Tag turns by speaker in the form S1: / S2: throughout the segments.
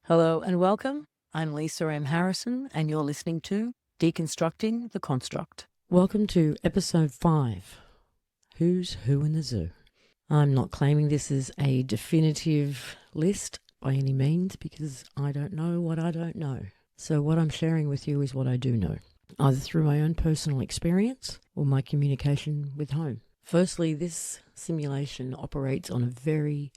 S1: Hello and welcome. I'm Lisa M. Harrison, and you're listening to Deconstructing the Construct. Welcome to episode 5, Who's Who in the Zoo. I'm not claiming this is a definitive list by any means because I don't know what I don't know. So what I'm sharing with you is what I do know, either through my own personal experience or my communication with home. Firstly, this simulation operates on a very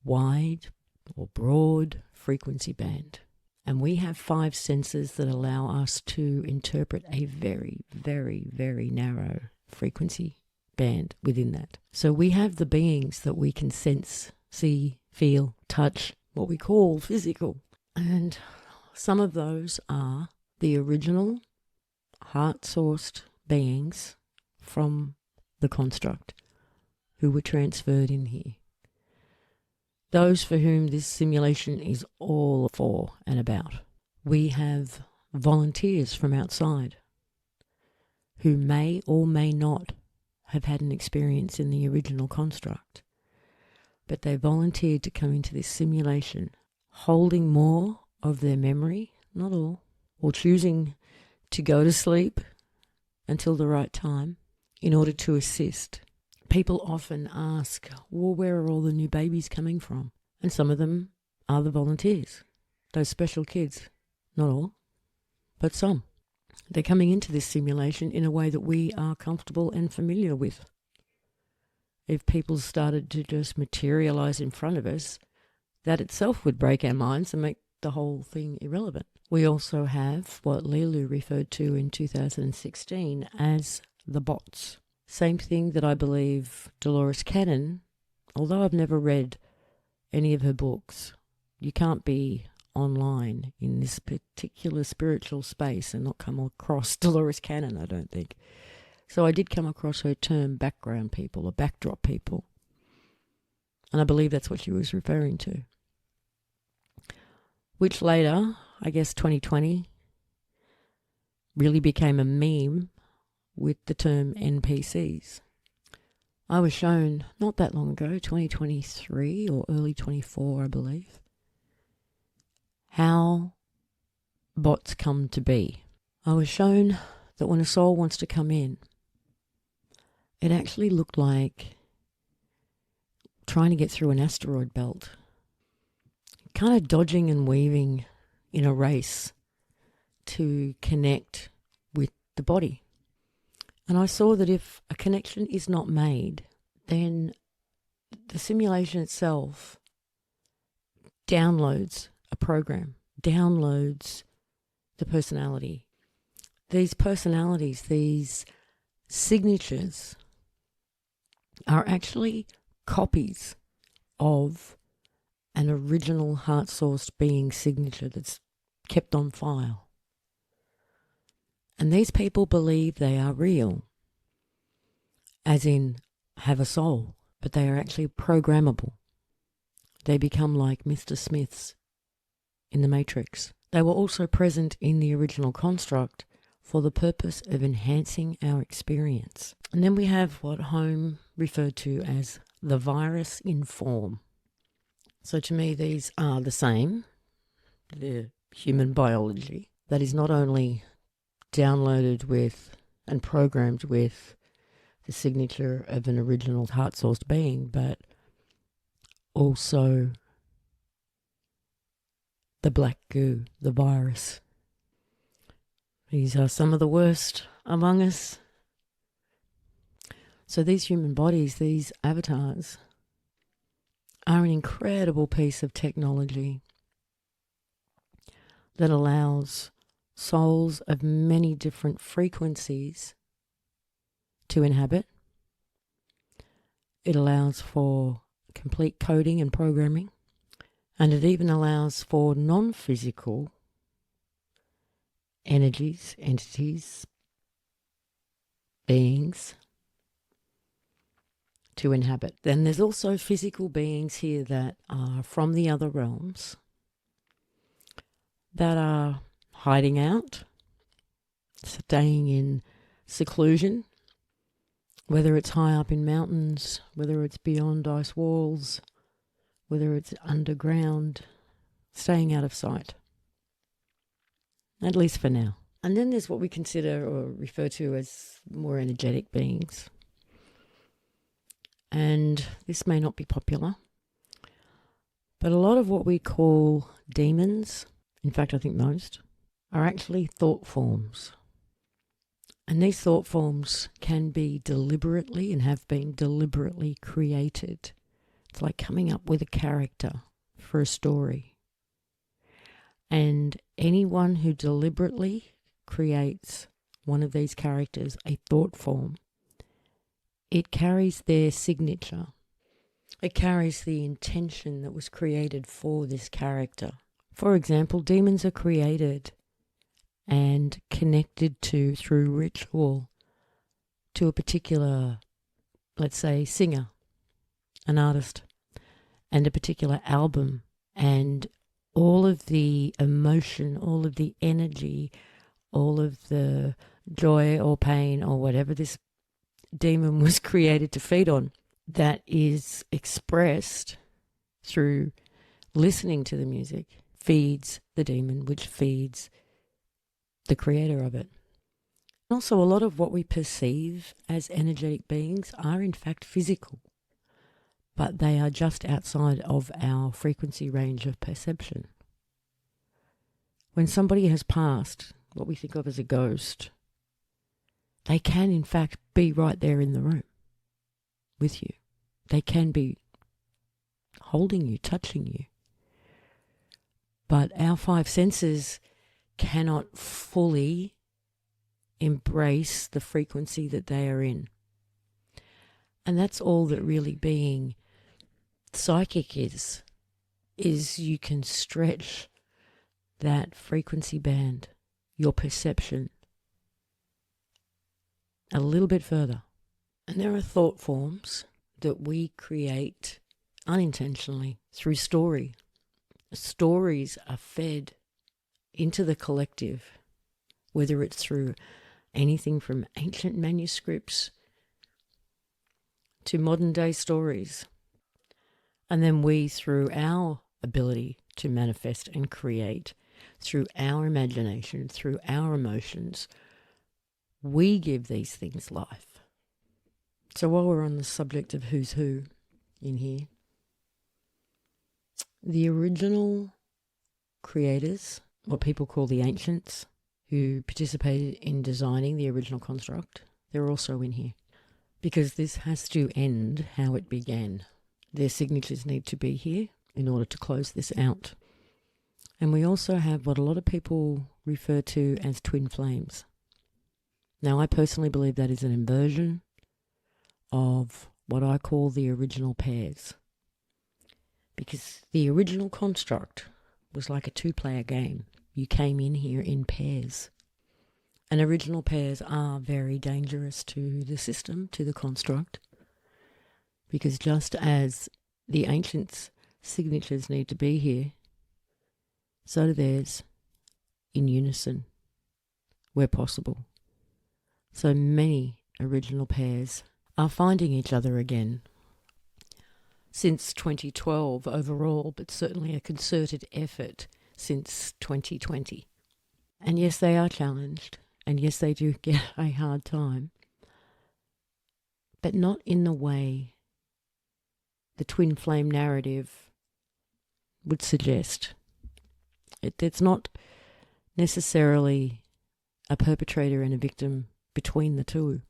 S1: wide or broad frequency band. And we have 5 senses that allow us to interpret a very, very, very narrow frequency band within that. So we have the beings that we can sense, see, feel, touch, what we call physical. And some of those are the original heart-sourced beings from the construct who were transferred in here. Those for whom this simulation is all for and about. We have volunteers from outside who may or may not have had an experience in the original construct, but they volunteered to come into this simulation holding more of their memory, not all, or choosing to go to sleep until the right time in order to assist. People often ask, well, where are all the new babies coming from? And some of them are the volunteers, those special kids. Not all, but some. They're coming into this simulation in a way that we are comfortable and familiar with. If people started to just materialize in front of us, that itself would break our minds and make the whole thing irrelevant. We also have what Lulu referred to in 2016 as the bots. Same thing that I believe Dolores Cannon, although I've never read any of her books, you can't be online in this particular spiritual space and not come across Dolores Cannon, I don't think. So I did come across her term background people or backdrop people. And I believe that's what she was referring to. Which later, I guess 2020, really became a meme with the term NPCs. I was shown not that long ago, 2023 or early 24, I believe, how bots come to be. I was shown that when a soul wants to come in, it actually looked like trying to get through an asteroid belt, kind of dodging and weaving in a race to connect with the body. And I saw that if a connection is not made, then the simulation itself downloads a program, downloads the personality. These personalities, these signatures are actually copies of an original heart-sourced being signature that's kept on file. And these people believe they are real, as in have a soul, but they are actually programmable. They become like Mr. Smiths in the Matrix. They were also present in the original construct for the purpose of enhancing our experience. And then we have what Home referred to as the virus in form. So to me, these are the same. The human biology that is not only downloaded with and programmed with the signature of an original heart-sourced being, but also the black goo, the virus. These are some of the worst among us. So these human bodies, these avatars, are an incredible piece of technology that allows souls of many different frequencies to inhabit. It allows for complete coding and programming, and it even allows for non-physical energies, entities, beings to inhabit. Then there's also physical beings here that are from the other realms that are hiding out, staying in seclusion, whether it's high up in mountains, whether it's beyond ice walls, whether it's underground, staying out of sight, at least for now. And then there's what we consider or refer to as more energetic beings. And this may not be popular, but a lot of what we call demons, in fact I think most, are actually thought forms. And these thought forms can be deliberately and have been deliberately created. It's like coming up with a character for a story. And anyone who deliberately creates one of these characters, a thought form, it carries their signature. It carries the intention that was created for this character. For example, demons are created and connected to, through ritual, to a particular, let's say, singer, an artist, and a particular album, and all of the emotion, all of the energy, all of the joy or pain or whatever this demon was created to feed on, that is expressed through listening to the music, feeds the demon, which feeds the creator of it. Also, a lot of what we perceive as energetic beings are in fact physical, but they are just outside of our frequency range of perception. When somebody has passed, what we think of as a ghost, they can in fact be right there in the room with you. They can be holding you, touching you. But our five senses cannot fully embrace the frequency that they are in. And that's all that really being psychic is you can stretch that frequency band, your perception, a little bit further. And there are thought forms that we create unintentionally through story. Stories are fed into the collective, whether it's through anything from ancient manuscripts to modern day stories. And then we, through our ability to manifest and create, through our imagination, through our emotions, we give these things life. So while we're on the subject of who's who in here, the original creators, what people call the ancients, who participated in designing the original construct, they're also in here. Because this has to end how it began. Their signatures need to be here in order to close this out. And we also have what a lot of people refer to as twin flames. Now, I personally believe that is an inversion of what I call the original pairs. Because the original construct was like a two-player game. You came in here in pairs. And original pairs are very dangerous to the system, to the construct. Because just as the ancients' signatures need to be here, so do theirs, in unison, where possible. So many original pairs are finding each other again. Since 2012 overall, but certainly a concerted effort since 2020. And yes, they are challenged, and yes, they do get a hard time, but not in the way the twin flame narrative would suggest. It's not necessarily a perpetrator and a victim between the two.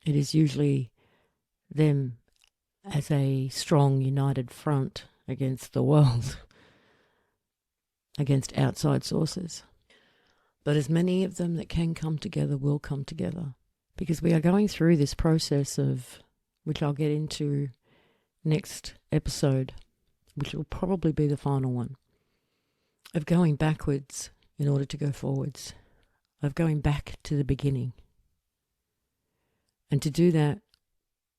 S1: It is usually them as a strong, united front against the world, against outside sources. But as many of them that can come together will come together, because we are going through this process of, which I'll get into next episode, which will probably be the final one, of going backwards in order to go forwards, of going back to the beginning. And to do that,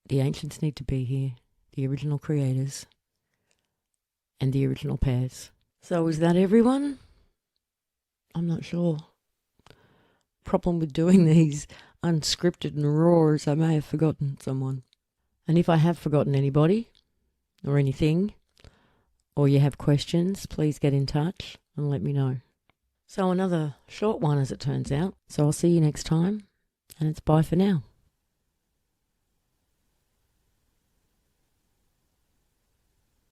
S1: the ancients need to be here, the original creators, and the original pairs. So is that everyone? I'm not sure. Problem with doing these unscripted and raw is I may have forgotten someone. And if I have forgotten anybody or anything, or you have questions, please get in touch and let me know. So another short one as it turns out. So I'll see you next time, and it's bye for now.